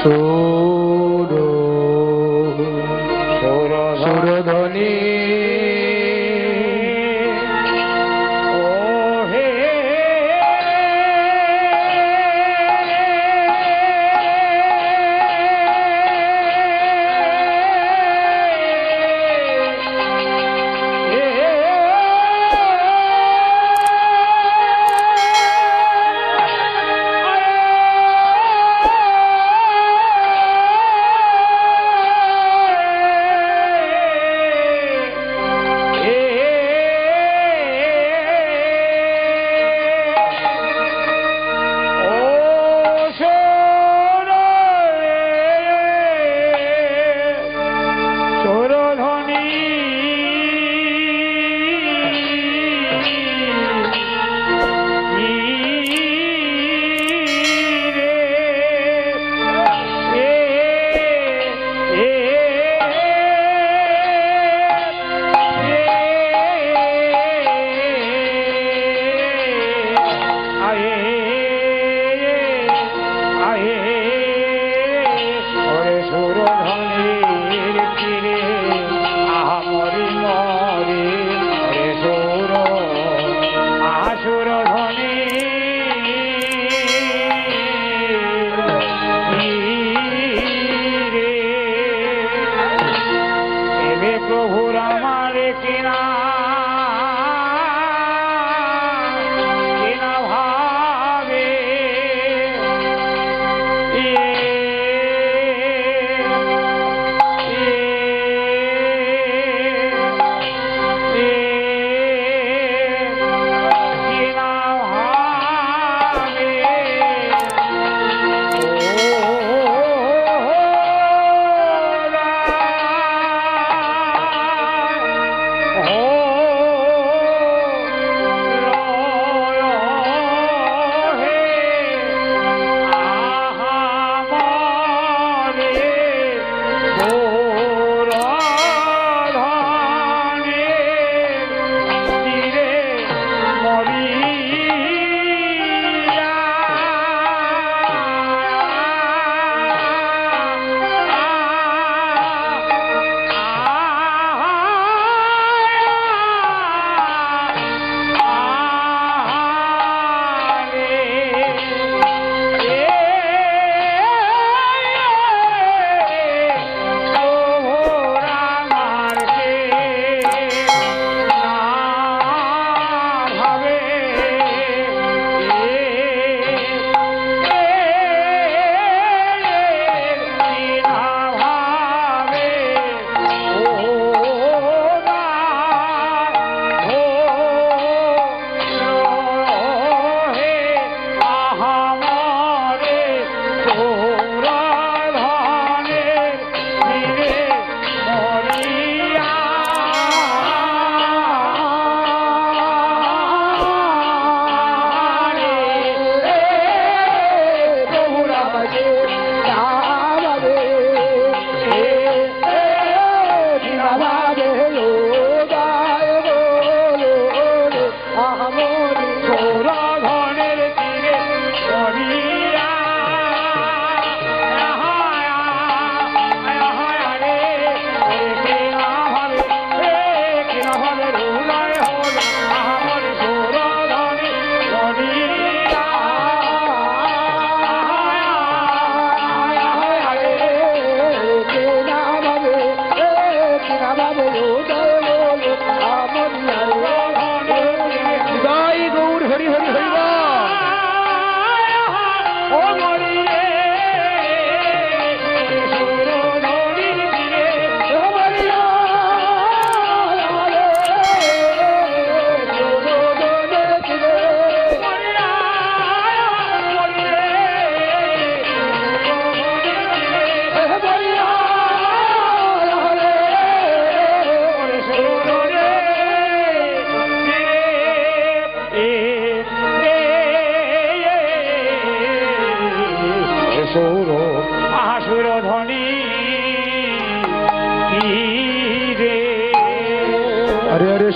সুরধ্বনি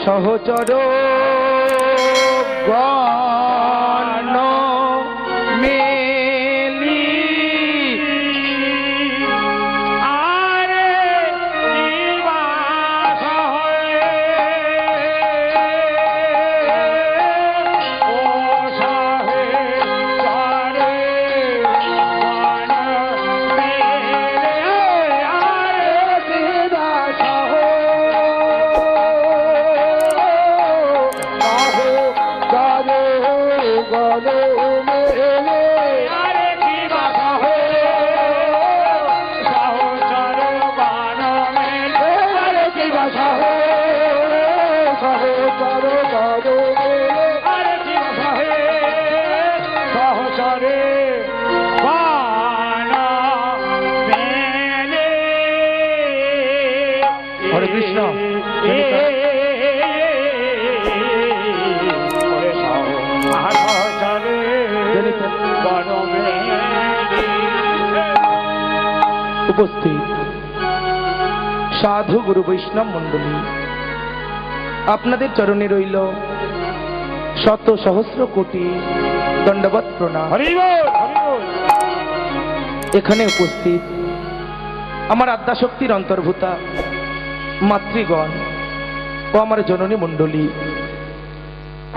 সহচর গণ মেলি উপস্থিত সাধু গুরু বৈষ্ণব মণ্ডলী, আপনাদের চরণে রইল শত সহস্র কোটি দণ্ডবৎ প্রণাম। এখানে উপস্থিত আমার আদ্যাশক্তির অন্তর্ভূতা মাতৃগণ ও আমার জননী মণ্ডলী,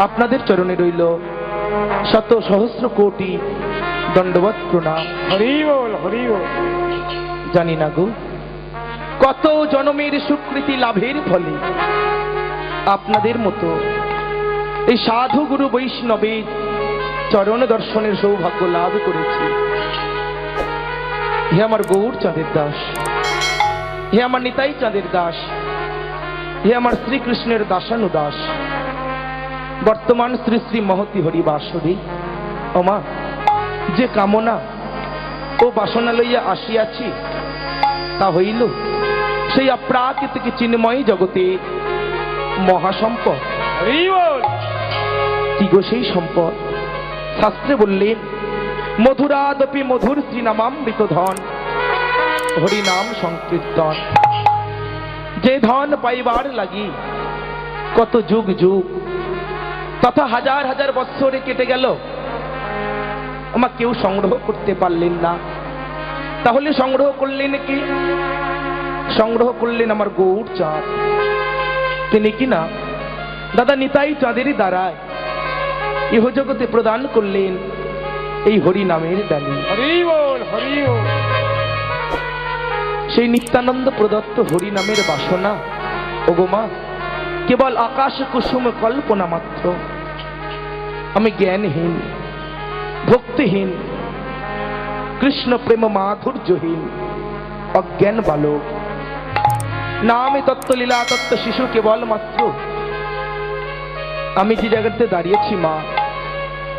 আপনাদের চরণে রইল শত সহস্র কোটি দণ্ডবৎ প্রণাম। হরি বল, হরি বল। জানি না গো, কত জনমের স্বীকৃতি লাভের ফলে আপনাদের মতো এই সাধু গুরু বৈষ্ণবের চরণ দর্শনের সৌভাগ্য লাভ করেছি। হে আমার গৌর চাঁদের দাস, হে আমার নিতাই চাঁদের দাস, হে আমার শ্রীকৃষ্ণের দাসানুদাস, বর্তমান শ্রী শ্রী মহতি হরিবাসরে ওমা যে কামনা ও বাসনা লইয়া আসিয়াছি তা হইল সেই অপ্রাকৃতিক চিন্ময় জগতে মহাসম্পদ। কি গো সেই সম্পদ? শাস্ত্রে বললেন মধুরাদপি মধুর শ্রীনামামৃত ধন, হরিনাম সংকীর্তন। যে ধন পাইবার লাগি কত যুগ যুগ তথা হাজার হাজার বৎসরে কেটে গেল, আমার কেউ সংগ্রহ করতে পারলেন না। তাহলে সংগ্রহ করলেন কি? সংগ্রহ করলেন আমার গৌর চাঁদ। তিনি কিনা দাদা নিতাই চাঁদেরই দ্বারায় ইহজগতে প্রদান করলেন এই হরি নামের ডালি। সেই নিত্যানন্দ প্রদত্ত হরি নামের বাসনা ওগোমা কেবল আকাশ কুসুম কল্পনা মাত্র। আমি জ্ঞানহীন, ভক্তিহীন, কৃষ্ণ প্রেম মাধুর্যহীন অজ্ঞান বালক, না আমি তত্ত্ব লীলা তত্ত্ব শিশু কেবল মাত্র। আমি যে জায়গাতে দাঁড়িয়েছি মা,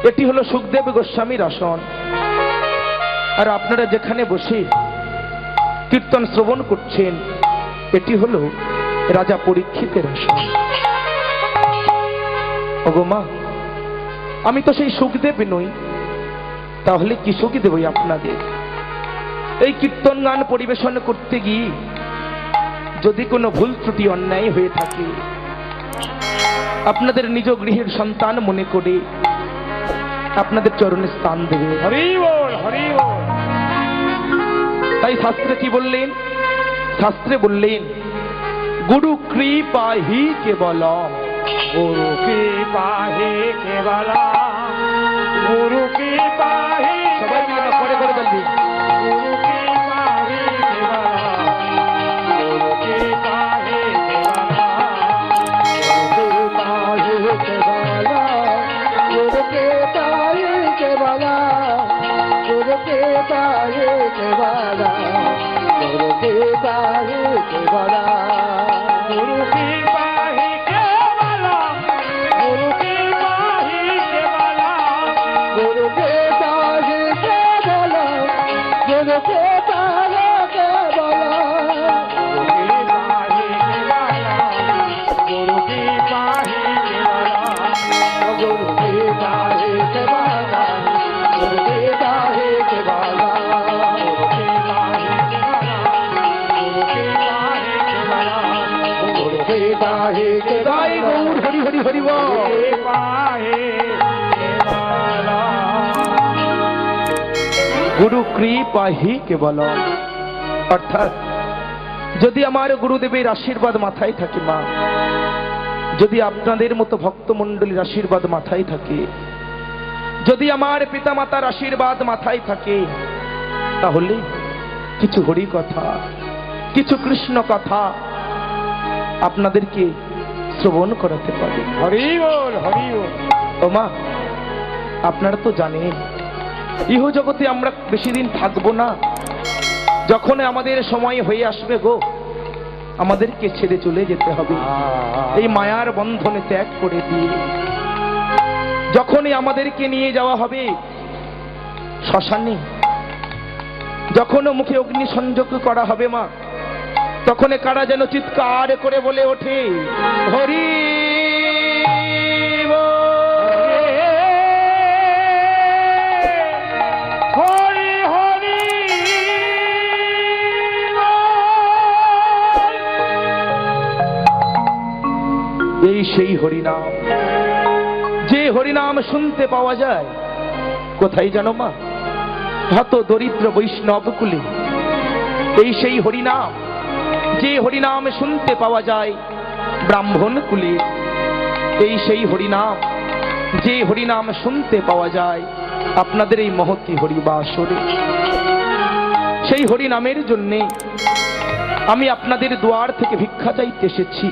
এটি হলো সুখদেব গোস্বামীর আসন, আর আপনারা যেখানে বসে কীর্তন শ্রবণ করছেন এটি হলো রাজা পরীক্ষিতের আসন। ওগো মা, আমি তো সেই সুখদেব নই, তাহলে কি সুখ দেবই আপনাদের? এই কীর্তন গান পরিবেশন করতে গিয়ে যদি কোনো ভুল ত্রুটি অন্যায় হয়ে থাকে আপনাদের নিজ গৃহের সন্তান মনে করে আপনাদের চরণে স্থান দেবে। হরি বল, হরি বল। তাই শাস্ত্রে কি বললেন? শাস্ত্রে বললেন গুরু কৃপা হি কেবল, গুরু কৃপা হি কেবল, গুরু কৃপা হি। সবাই মিলে করে করে বলবি গুরু কৃপা হি কেবল, গুরু কৃপা হি কেবল, গুরু কৃপা হি কেবল, গুরু কৃপা হি কেবল, গুরু কৃপা হি কেবল, গুরু কৃপা হি কেবল, গুরু কৃপা হি কেবল, গুরু কৃপা হি কেবল, গুরু কৃপা হি কেবল, গুরু কৃপা হি কেবল, গুরু কৃপা হি কেবল, গুরু কৃপা হি কেবল, গুরু কৃপা হি কেবল, গুরু কৃপা হি কেবল, গুরু কৃপা হি কেবল, জয় গৌর হরি হরি হরি বল। গুরু কৃপা হি কেবল, অর্থাৎ যদি আমার গুরুদেবের আশীর্বাদ মাথায় থাকে মা, যদি আপনাদের মতো ভক্তমণ্ডলীর আশীর্বাদ মাথায় থাকে, যদি আমার পিতা মাতার আশীর্বাদ মাথায় থাকে, তাহলে কিছু হরি কথা, কিছু কৃষ্ণ কথা আপনাদেরকে শ্রবণ করাতে পারে। হরি বল, হরি বল। ও মা, আপনারা তো জানেন ইহ জগতে আমরা বেশি দিন থাকবো না। যখন আমাদের সময় হয়ে আসবে গো, আমাদেরকে ছেড়ে চলে যেতে হবে এই মায়ার বন্ধনে ত্যাগ করে দিয়ে। যখনই আমাদেরকে নিয়ে যাওয়া হবে শ্মশানে, যখন মুখে অগ্নি সংযোগ করা হবে মা, তখন কারা যেন চিৎকার করে বলে ওঠে হরি হরি হরি হরিনাম শুনতে পাওয়া যায় কোথায় জানো মা? হত দরিদ্র বৈষ্ণব কুলে। এই সেই হরিনাম, যে হরিনাম শুনতে পাওয়া যায় ব্রাহ্মণ কুলে। এই সেই হরিনাম, যে হরিনাম শুনতে পাওয়া যায় আপনাদের এই মহতী হরিবাসরে। সেই হরিনামের জন্যে আমি আপনাদের দুয়ার থেকে ভিক্ষা চাইতে এসেছি।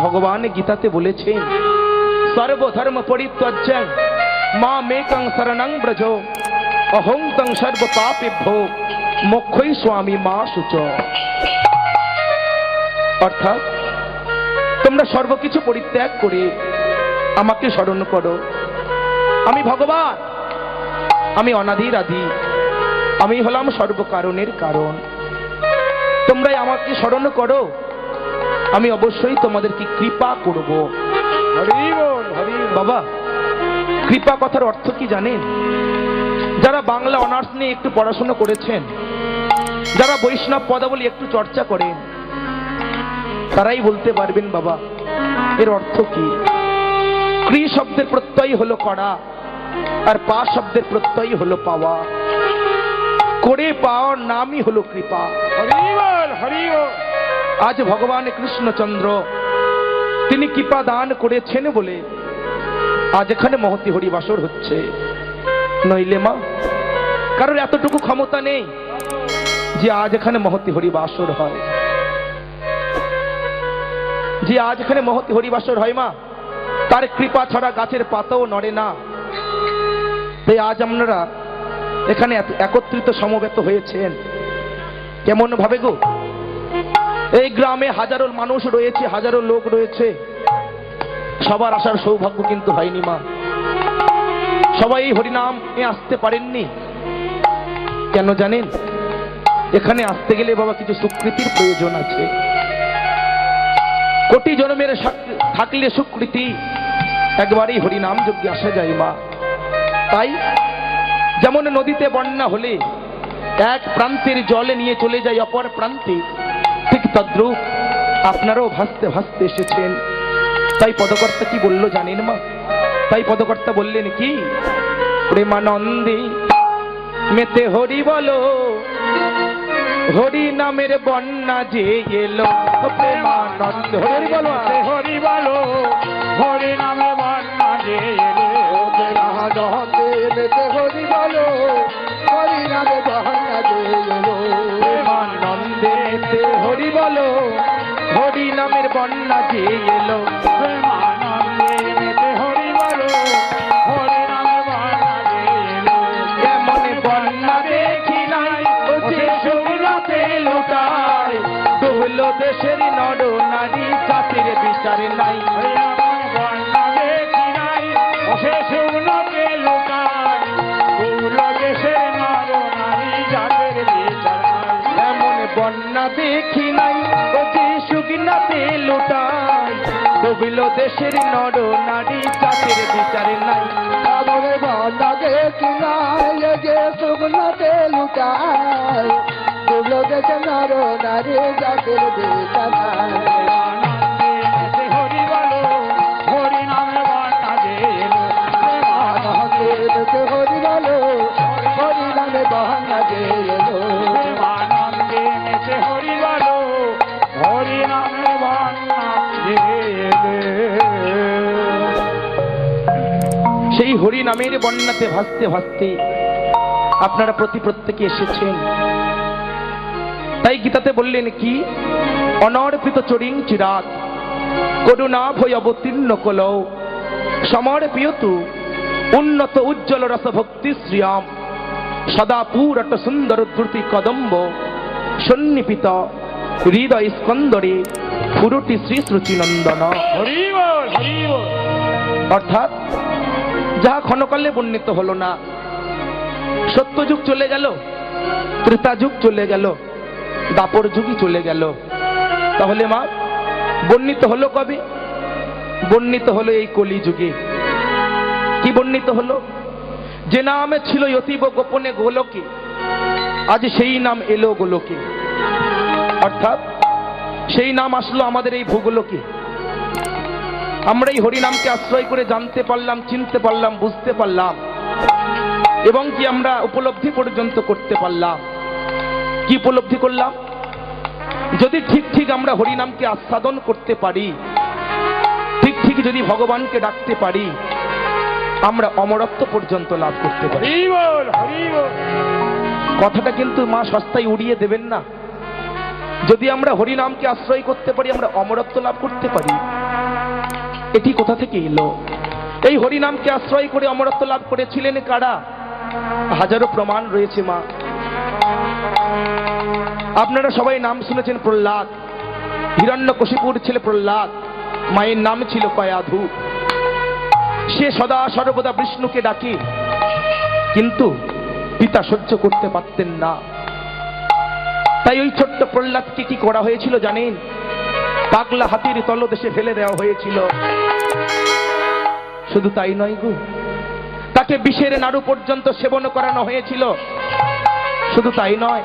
ভগবান গীতাতে বলেছেন, সর্বধর্ম পরিত্যাজ্যং মামেকং শরণং ব্রজ অহং তং সর্ব পাপেভ্যো মোক্ষৈ স্বামী মা শুচ। অর্থাৎ তোমরা সর্বকিছু পরিত্যাগ করে আমাকে স্মরণ করো। আমি ভগবান, আমি অনাদির আদি, আমি হলাম সর্বকারণের কারণ। তোমরাই আমাকে স্মরণ করো, আমি অবশ্যই তোমাদেরকে কৃপা করব। হরি বল, হরি বল। বাবা, কৃপা কথার অর্থ কি জানেন? যারা বাংলা অনার্স নিয়ে একটু পড়াশোনা করেছেন, যারা বৈষ্ণব পদাবলী একটু চর্চা করেন, তারাই বলতে পারবেন বাবা এর অর্থ কি। কৃ শব্দের প্রত্যয় হলো করা, আর পা শব্দের প্রত্যয় হলো পাওয়া। করে পাওয়ার নামই হলো কৃপা। হরি বল, হরি বল। আজ ভগবান কৃষ্ণচন্দ্র তিনি কৃপা দান করেছেন বলে আজ এখানে মহতী হরিবাসর হচ্ছে। নইলে মা কারোর এতটুকু ক্ষমতা নেই যে আজ এখানে মহতী হরিবাসর হয়। যে আজ এখানে মহতী হরিবাসর হয় মা, তার কৃপা ছাড়া গাছের পাতাও নড়ে না। তাই আজ আপনারা এখানে একত্রিত সমবেত হয়েছেন কেমন ভাবে গো? এই গ্রামে হাজারো মানুষ রয়েছে, হাজারো লোক রয়েছে, সবার আসার সৌভাগ্য কিন্তু হয়নি মা। সবাই এই হরিনাম আসতে পারেননি। কেন জানেন? এখানে আসতে গেলে বাবা কিছু স্বীকৃতির প্রয়োজন আছে। কোটি জন্মের থাকলে স্বীকৃতি একবারই হরিনাম যজ্ঞে আসা যায় মা। তাই যেমন নদীতে বন্যা হলে এক প্রান্তের জলে নিয়ে চলে যায় অপর প্রান্তে, ঠিক তদ্রূপ আপনারাও ভাসতে ভাসতে এসেছেন। তাই পদকর্তা কি বলল জানেন মা? তাই পদকর্তা বললেন কি, প্রেমানন্দে মেতে হরি বলো, হরি নামের বন্যা যে এলো। প্রেমানন্দ হরি বলো, হরি বলো, হরি নামে বন্যা যে এলো। প্রেমানন্দে মেতে হরি বলো, হরি নামে বন্যা যে এলো। প্রেমানন্দে মেতে হরি বলো, হরি নামের বন্যা যে এলো। প্রেমানন্দে মেতে হরি বলো, হরি নামে বন্যা যে এলো। কেমন বন্যা দেখি নাই যে সুরাতে লুটায়, ডুবলো দেশের নর নারী জাতির বিচার নাই। এমন বন্যা দেখি নাই সে শুনতে লোকায়, ডুবলো দেশের নর নারী জাতির বিচার নাই। এমন বন্যা দেখি নাই যে সুগিনাতে লুটায়, ডুবলো দেশের নর নারী জাতির বিচার নাই। এমন বন্যা দেখি নাই যে শুনতে লুকায়, ডুবলো দেশের নর নারী জাতির বিচার নাই। আনন্দে মেতে হরি বলো, হরি নামে বন্যা যে এলো। আনন্দে মেতে হরি বলো, হরি নামে বন্যা যে এলো। আনন্দে মেতে হরি বলো, হরি নামে বন্যা যে এলো। সেই হরি নামের বন্যাতে ভাসতে ভাসতে আপনারা প্রত্যেকে এসেছেন। তাই গীতাতে বললেন কি, অনর্পিত চরিং চিরাত করুণা ভয় অবতীর্ণ কলৌ সমর্পিয়তু উন্নত উজ্জ্বল রস ভক্তি শ্রিয়াম সদা পুরট সুন্দর দ্রুতি কদম্ব সন্নিপিত হৃদয় স্কন্দরে ফুরুটি শ্রী শ্রুচিনন্দন। হরি বল, হরি বল। অর্থাৎ যাহা ক্ষণকালে বর্ণিত হলো না, সত্যযুগ চলে গেল, ত্রেতা যুগ চলে গেল, দাপর যুগই চলে গেল, তাহলে মা বর্ণিত হলো কবে? বর্ণিত হলো এই কলি যুগে। কি বর্ণিত হলো? যে নামে ছিল অতীব গোপনে গোলকে, আজ সেই নাম এলো গোলকে। অর্থাৎ সেই নাম আসলো আমাদের এই ভূগোলকে। আমরা এই হরিনামকে আশ্রয় করে জানতে পারলাম, চিনতে পারলাম, বুঝতে পারলাম, এবং কি আমরা উপলব্ধি পর্যন্ত করতে পারলাম। কি উপলব্ধি করলাম? যদি ঠিক ঠিক আমরা হরিনামকে আস্বাদন করতে পারি, ঠিক ঠিক যদি ভগবানকে ডাকতে পারি, আমরা অমরত্ব পর্যন্ত লাভ করতে পারি। কথাটা কিন্তু মা সস্তায় উড়িয়ে দেবেন না। যদি আমরা হরিনামকে আশ্রয় করতে পারি, আমরা অমরত্ব লাভ করতে পারি। এটি কোথা থেকে এলো? এই হরিনামকে আশ্রয় করে অমরত্ব লাভ করেছিলেন কারা? হাজারো প্রমাণ রয়েছে মা। আপনারা সবাই নাম শুনেছেন প্রহ্লাদ। হিরণ্যকশিপুর ছেলে প্রহ্লাদ, মায়ের নাম ছিল কয়াধু। সে সদা সর্বদা বিষ্ণুকে ডাকে, কিন্তু পিতা সহ্য করতে পারতেন না। তাই ওই ছোট্ট প্রহ্লাদকে কি করা হয়েছিল জানেন? পাগলা হাতির তলদেশে ফেলে দেওয়া হয়েছিল। শুধু তাই নয় গো, তাকে বিষের নাড়ু পর্যন্ত সেবন করানো হয়েছিল। শুধু তাই নয়,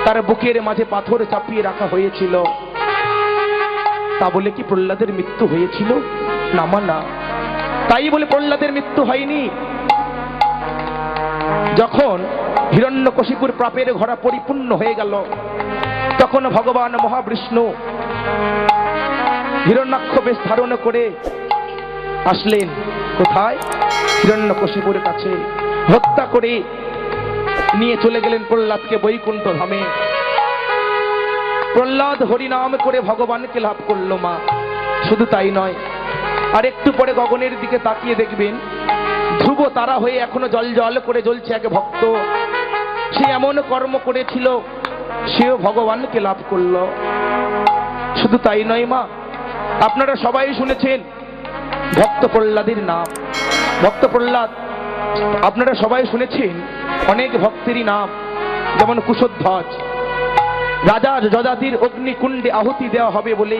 তার বুকের মাঝে পাথর চাপিয়ে রাখা হয়েছিল। তা বলে কি প্রহ্লাদের মৃত্যু হয়েছিল? না মা না। তাই বলে প্রহ্লাদের মৃত্যু হয়নি। যখন হিরণ্যকশিপুর পাপের ঘোড়া পরিপূর্ণ হয়ে গেল, তখন ভগবান মহাবিষ্ণু হিরণ্যাক্ষ বেশ ধারণ করে আসলেন। কোথায়? হিরণ্যকশিপুরের কাছে। হত্যা করে নিয়ে চলে গেলেন প্রহ্লাদকে বৈকুণ্ঠ ধামে। প্রহ্লাদ হরিনাম করে ভগবানকে লাভ করলো মা। শুধু তাই নয়, আর একটু পরে গগনের দিকে তাকিয়ে দেখবেন, ধ্রুব তারা হয়ে এখনো জল জল করে জ্বলছে এক ভক্ত। সে এমন কর্ম করেছিল, সেও ভগবানকে লাভ করলো। শুধু তাই নয় মা, আপনারা সবাই শুনেছেন ভক্ত প্রহ্লাদের নাম। ভক্ত প্রহ্লাদ আপনারা সবাই শুনেছেন অনেক ভক্তেরই নাম, যেমন কুশধ্বজ। রাজা যজাতির অগ্নিকুণ্ডে আহুতি দেওয়া হবে বলে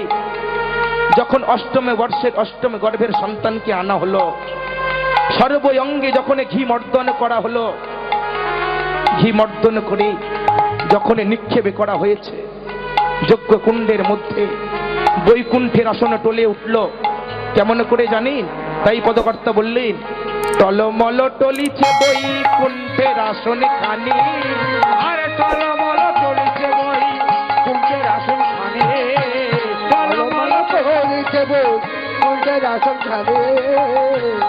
যখন অষ্টমে বর্ষের অষ্টম গর্ভের সন্তানকে আনা হলো, সর্বঙ্গে যখন ঘি মর্দন করা হলো, ঘি মর্দন করে যখন নিক্ষেপে করা হয়েছে যজ্ঞ কুণ্ডের মধ্যে, বৈকুণ্ঠের আসন টলে উঠল। কেমন করে জানেন? তাই পদকর্তা বললেন, টলমল টলিছে বৈকুণ্ঠের আসন খানি। আরে টলমল টলিছে বৈকুণ্ঠের আসন খানি। টলমল টলিছে বৈকুণ্ঠের আসন খানি।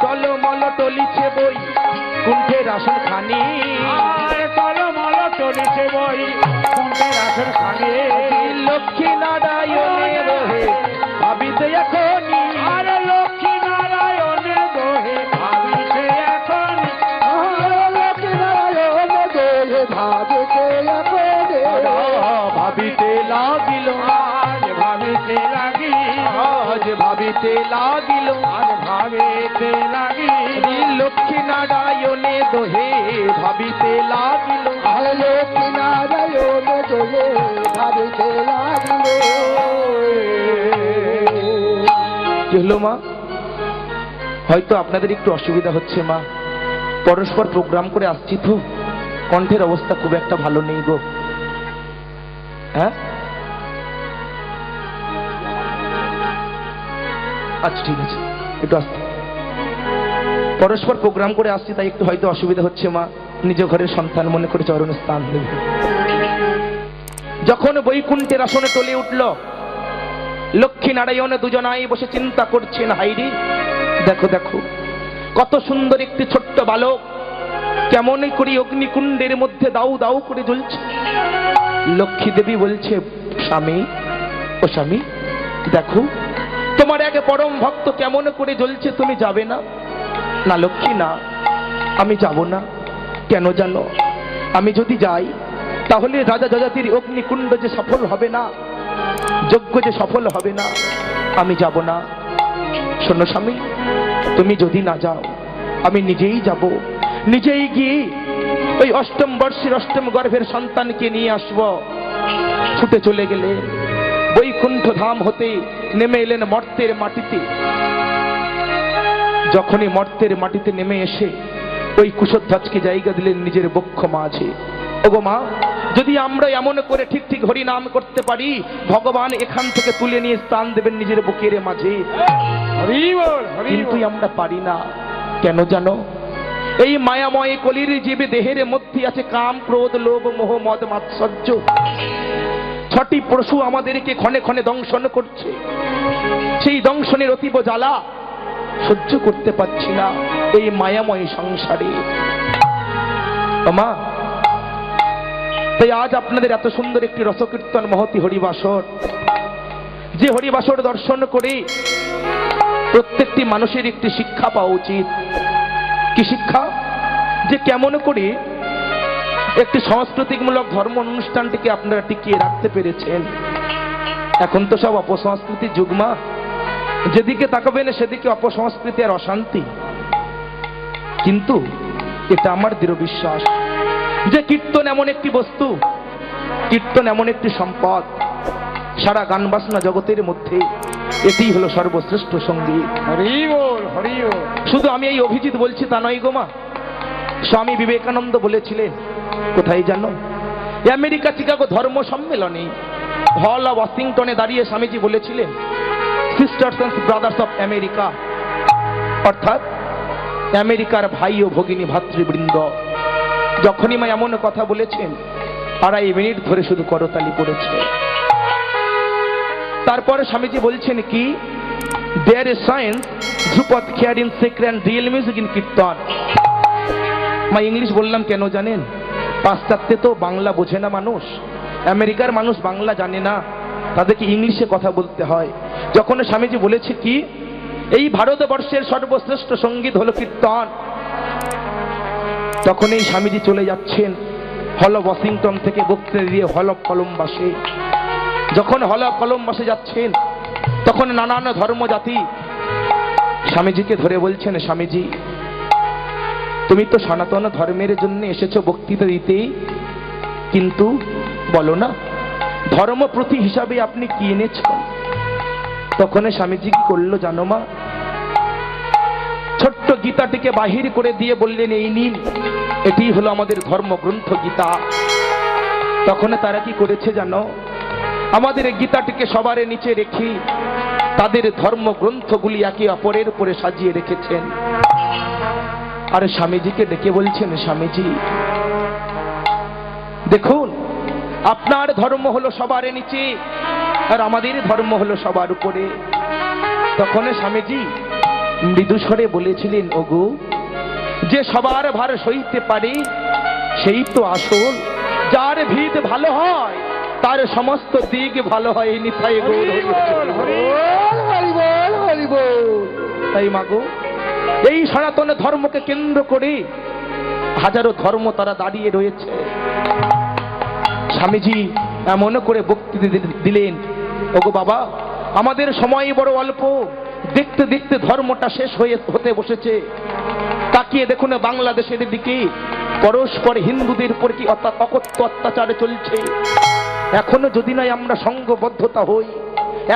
টলমল টলিছে বৈকুণ্ঠের আসন খানি। আরে টলমল টলিছে বৈকুণ্ঠের আসন খানি। লক্ষ্মী নারায়ণের রহে ভাবিতে এখনি। আরে লক্ষ্মী নারায়ণের দোহে ভাবিতে এখন। লক্ষ্মী নারায়ণের দোহে ভাবিতে এখন। ভাবিতে লাগিল, আজ ভাবিতে লাগি। আজ ভাবিতে লাগিল, আজ ভাবিতে লাগি। লক্ষ্মী নারায়ণে দোহে ভাবিতে লাগিল। আরে লক্ষ্মী নারায়ণের দোহে ভাবিতে লাগিল। কি হলো মা? হয়তো আপনাদের একটু অসুবিধা হচ্ছে মা। পরস্পর প্রোগ্রাম করে আসছি তো, কণ্ঠের অবস্থা খুব একটা ভালো নেই গো। হ্যাঁ, আচ্ছা ঠিক আছে, একটু আসতে। পরস্পর প্রোগ্রাম করে আসছি, তাই একটু হয়তো অসুবিধা হচ্ছে মা। নিজ ঘরের সন্তান মনে করে চরণ স্থান দেবে। যখন বৈকুণ্ঠের আসনে টলে উঠল, লক্ষ্মী নারায়ণ দুজনাই বসে চিন্তা করছেন, হাইরি দেখো দেখো কত সুন্দর একটি ছোট্ট বালক কেমন করি অগ্নিকুণ্ডের মধ্যে দাউ দাউ করে জ্বলছে। লক্ষ্মী দেবী বলছে, স্বামী ও স্বামী দেখো তোমার এক পরম ভক্ত কেমন করে জ্বলছে, তুমি যাবে না? না লক্ষ্মী না, আমি যাব না। কেন জানো? আমি যদি যাই তাহলে রাজা যজাতির অগ্নিকুণ্ড যে সফল হবে না, যজ্ঞ যে সফল হবে না, আমি যাব না। শোনো স্বামী, তুমি যদি না যাও আমি নিজেই যাব, নিজেই গিয়ে ওই অষ্টম বর্ষের অষ্টম গর্ভের সন্তানকে নিয়ে আসব। ছুটে চলে গেলে বৈকুণ্ঠ ধাম হতে নেমে এলেন মর্তের মাটিতে। যখনই মর্তের মাটিতে নেমে এসে ওই কুশধ্বজকে জায়গা দিলেন নিজের বক্ষ মাঝে। ওগো মা, যদি আমরা এমন করে ঠিক ঠিক হরি নাম করতে পারি, ভগবান এখান থেকে তুলে নিয়ে স্থান দেবেন নিজের বুকের মাঝে। হরি বল, হরি কিন্তু বল। আমরা পারি না। কেন জানো? এই মায়াময় কলির জীবে দেহের মধ্যে আছে কাম, ক্রোধ, লোভ, মোহ, মদ, মাৎসর্য। ছটি পশু আমাদেরকে ক্ষণে ক্ষণে দংশন করছে। সেই দংশনের অতীব জ্বালা সহ্য করতে পারছি না এই মায়াময় সংসারে। মা, তাই আজ আপনাদের এত সুন্দর একটি রসকীর্তন মহতি হরিবাসর, যে হরিবাসর দর্শন করে প্রত্যেকটি মানুষের একটি শিক্ষা পাওয়া উচিত। কি শিক্ষা? যে কেমন করে একটি সাংস্কৃতিকমূলক ধর্ম অনুষ্ঠানটিকে আপনারা টিকিয়ে রাখতে পেরেছেন। এখন তো সব অপসংস্কৃতির যুগ মা, যেদিকে তাকাবেন সেদিকে অপসংস্কৃতি আর অশান্তি। কিন্তু এটা আমার দৃঢ় বিশ্বাস যে কীর্তন এমন একটি বস্তু, কীর্তন এমন একটি সম্পদ, সারা গান বাসনা জগতের মধ্যে এটি হলো সর্বশ্রেষ্ঠ সঙ্গীত। হরি বল, হরি বল। শুধু আমি এই অভিজিৎ বলছি তা নয় গো মা। স্বামী বিবেকানন্দ বলেছিলেন, কোথায় জানো? আমেরিকা চিকাগো ধর্ম সম্মেলনে হল অফ ওয়াশিংটনে দাঁড়িয়ে স্বামীজি বলেছিলেন, sisters and brothers of America, অর্থাৎ আমেরিকার ভাই ও ভগিনী ভাতৃবৃন্দ। যখনই মা এমন কথা বলেছেন, 2.5 মিনিট ধরে শুধু করতালি পড়েছে। তারপরে স্বামীজি বলছেন কি, there is science Dhrupad Khayal in secret and real music in kirtan. মা ইংলিশ বললাম কেন জানেন? পাশ্চাত্যে তো বাংলা বোঝে না মানুষ, আমেরিকার মানুষ বাংলা জানে না, তাদেরকে ইংলিশে কথা বলতে হয়। যখন স্বামীজি বলেছে কি, এই ভারতবর্ষের সর্বশ্রেষ্ঠ সঙ্গীত হলো কীর্তন, তখন এই স্বামীজি চলে যাচ্ছেন হল অফ ওয়াশিংটন থেকে বক্তৃতা দিয়ে হল অফ কলম্বাসে। যখন হল অফ কলম্বাসে যাচ্ছেন, তখন নানান ধর্ম জাতি স্বামীজিকে ধরে বলছেন, স্বামীজি তুমি তো সনাতন ধর্মের জন্য এসেছো বক্তৃতা দিতে, কিন্তু বলো না ধর্ম প্রতি হিসাবে আপনি কি এনেছেন? তখন স্বামীজি কি করলো জানো মা? ছোট্ট গীতাটিকে বাহির করে দিয়ে বললেন, এই নিন, এটি হলো আমাদের ধর্মগ্রন্থ গীতা। তখন তারা কি করেছে জানো? আমাদের গীতাটিকে সবার নিচে রেখে তাদের ধর্মগ্রন্থগুলি একে অপরের উপরে সাজিয়ে রেখেছেন। আর স্বামীজিকে ডেকে বলছেন, স্বামীজি দেখুন, আপনার ধর্ম হলো সবার নিচে আর আমাদের ধর্ম হলো সবার উপরে। তখন স্বামীজি মৃদু স্বরে বলেছিলেন, ওগো, যে সবার ভার সইতে পারে সেই তো আসল, যার ভিত ভালো হয় তার সমস্ত দিক ভালো হয়। নিতাই গৌর হরি বল, হরি বল, হরি বল। তাই মাগো, এই সনাতন ধর্মকে কেন্দ্র করে হাজারো ধর্ম তারা দাঁড়িয়ে রয়েছে। স্বামীজি এমন করে বক্তৃতা দিলেন, ওগো বাবা, আমাদের সময় বড় অল্প, দেখতে দেখতে ধর্মটা শেষ হতে বসেছে। তাকিয়ে দেখুন বাংলাদেশের দিকে, পরস্পর হিন্দুদের উপর কি অকথ্য অত্যাচার চলছে। এখনো যদি নাই আমরা সংঘবদ্ধতা হই,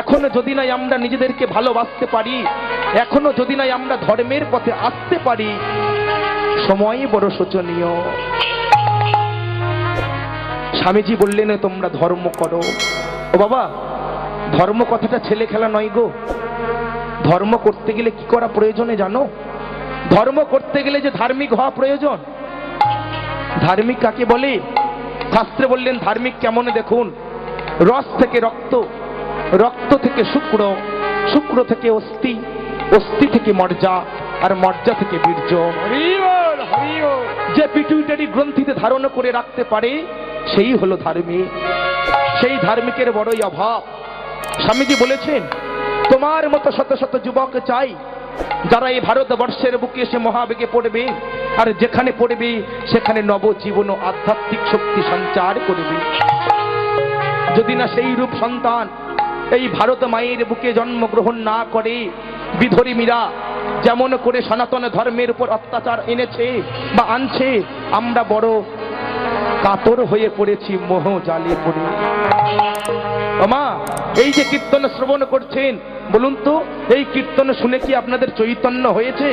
এখনো যদি নাই আমরা নিজেদেরকে ভালোবাসতে পারি, এখনো যদি নাই আমরা ধর্মের পথে আসতে পারি, সময় বড় শোচনীয়। স্বামীজি বললেন, তোমরা ধর্ম করো। ও বাবা, ধর্ম কথাটা ছেলে খেলা নয় গো। ধর্ম করতে গেলে কি করা প্রয়োজনে জানো? ধর্ম করতে গেলে যে ধার্মিক হওয়া প্রয়োজন। ধার্মিক কাকে বলে? শাস্ত্রে বললেন ধার্মিক কেমন দেখুন, রস থেকে রক্ত, রক্ত থেকে শুক্র, শুক্র থেকে অস্থি, অস্থি থেকে মজ্জা, আর মজ্জা থেকে বীর্য। হরি বল, হরি বল। যে পিটুইটারি গ্রন্থিতে ধারণ করে রাখতে পারে সেই হলো ধার্মিক। সেই ধার্মিকের বড়ই অভাব। স্বামীজি বলেছেন, তোমার মতো শত শত যুবক চাই যারা এই ভারতবর্ষের বুকে এসে মহাবেগে পড়বে, আর যেখানে পড়বে সেখানে নবজীবন ও আধ্যাত্মিক শক্তি সঞ্চার করবে। যদি না সেই রূপ সন্তান এই ভারত মায়ের বুকে জন্মগ্রহণ না করে, বিধর্মীরা যেমন করে সনাতন ধর্মের উপর অত্যাচার এনেছে বা আনছে, আমরা বড় কাতর হয়ে পড়েছি মোহ জালে পড়ে। মা, এই যে কীর্তন শ্রবণ করছেন, বলুন তো এই কীর্তন শুনে কি আপনাদের চৈতন্য হয়েছে?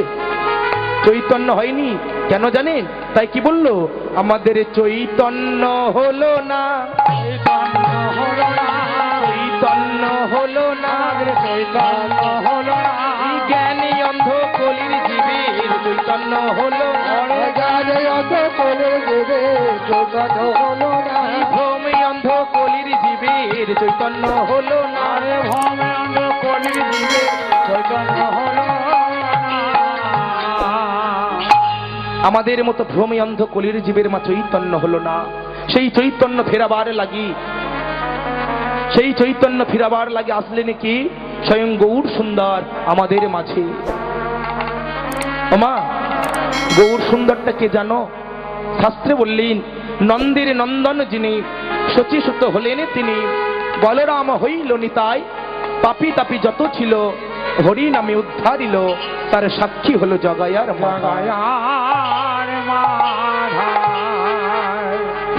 চৈতন্য হয়নি। কেন জানেন? তাই কি বললো? আমাদের চৈতন্য হলো না, চৈতন্য হলো না, চৈতন্য হলো না, চৈতন্য হলো না, জ্ঞানী অন্ধ কলির জীবের চৈতন্য হলো না, জ্ঞানে অন্ধ কলির জীবে চৈতন্য হলো না, ভ্রমে অন্ধ কলির জীবের চৈতন্য হলো না, ভ্রমে অন্ধ কলির জীবে চৈতন্য হলো না। আমাদের মতো ভ্রমে অন্ধ কলির জীবের মা চৈতন্য হলো না। সেই চৈতন্য ফেরাবার লাগি, সেই চৈতন্য ফিরাবার লাগে আসলে নাকি স্বয়ং গৌর সুন্দর আমাদের মাঝে। ওমা, গৌর সুন্দরটা কে জানো? শাস্ত্রে বললেন নন্দের নন্দন যিনি, শচীসুত হলেন তিনি, বলরাম হইল নিতাই, পাপি তাপি যত ছিল হরি নামে উদ্ধারিল, তার সাক্ষী হলো জগায়ার মাধা।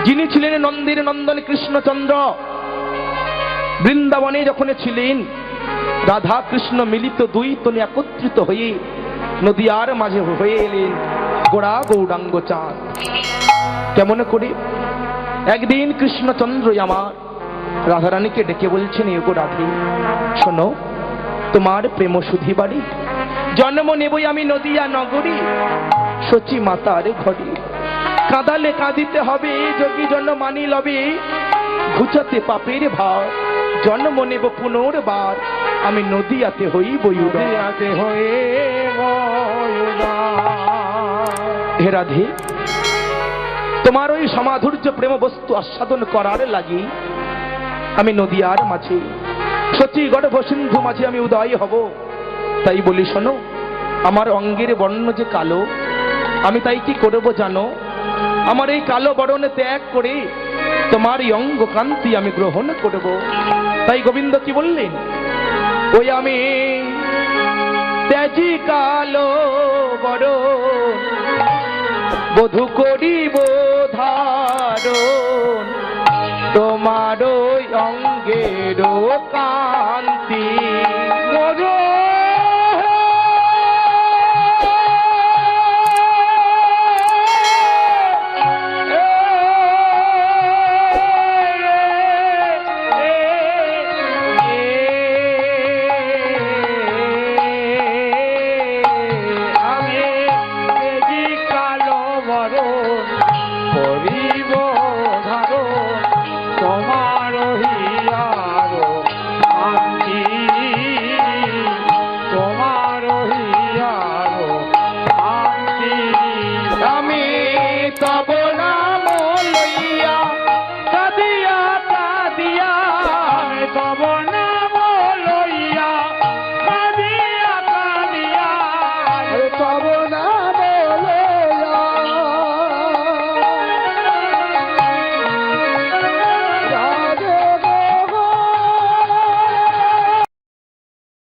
যিনি ছিলেন নন্দের নন্দন কৃষ্ণচন্দ্র, বৃন্দাবনে যখন ছিলেন রাধা কৃষ্ণ মিলিত দুই তনে একত্রিত হয়ে নদিয়ার মাঝে হয়ে এলেন গোড়া গৌরাঙ্গ চাঁদ। কেমন করে? একদিন কৃষ্ণচন্দ্র আমার রাধারানীকে ডেকে বলছেন, এগো রাধে শোনো, তোমার প্রেম সুধি বাড়ি, জন্ম নেবই আমি নদিয়া নগরী, সচি মাতার ঘরে, কাঁদালে কাঁদিতে হবে, যোগী জন মানি লবে, ঘুচাতে পাপের ভার, জন্ম নেব পুনর্বার, আমি নদিয়াতে হইব উদার। হে রাধে, তোমার ওই সমাধুর্য প্রেম বস্তু আস্বাদন করার লাগি আমি নদিয়ার মাঝে সচি গর্ভ সিন্ধু মাঝে আমি উদয় হব। তাই বলি শোনো, আমার অঙ্গের বর্ণ যে কালো, আমি তাই কি করব জানো? আমার এই কালো বরণে ত্যাগ করে তোমার এই অঙ্গ কান্তি আমি গ্রহণ করব। তাই গোবিন্দ কি বললেন? ওই আমি ত্যাজি কালো বরণ, বধূ করিব ধারণ, তোমার ওই অঙ্গের কান্তি তব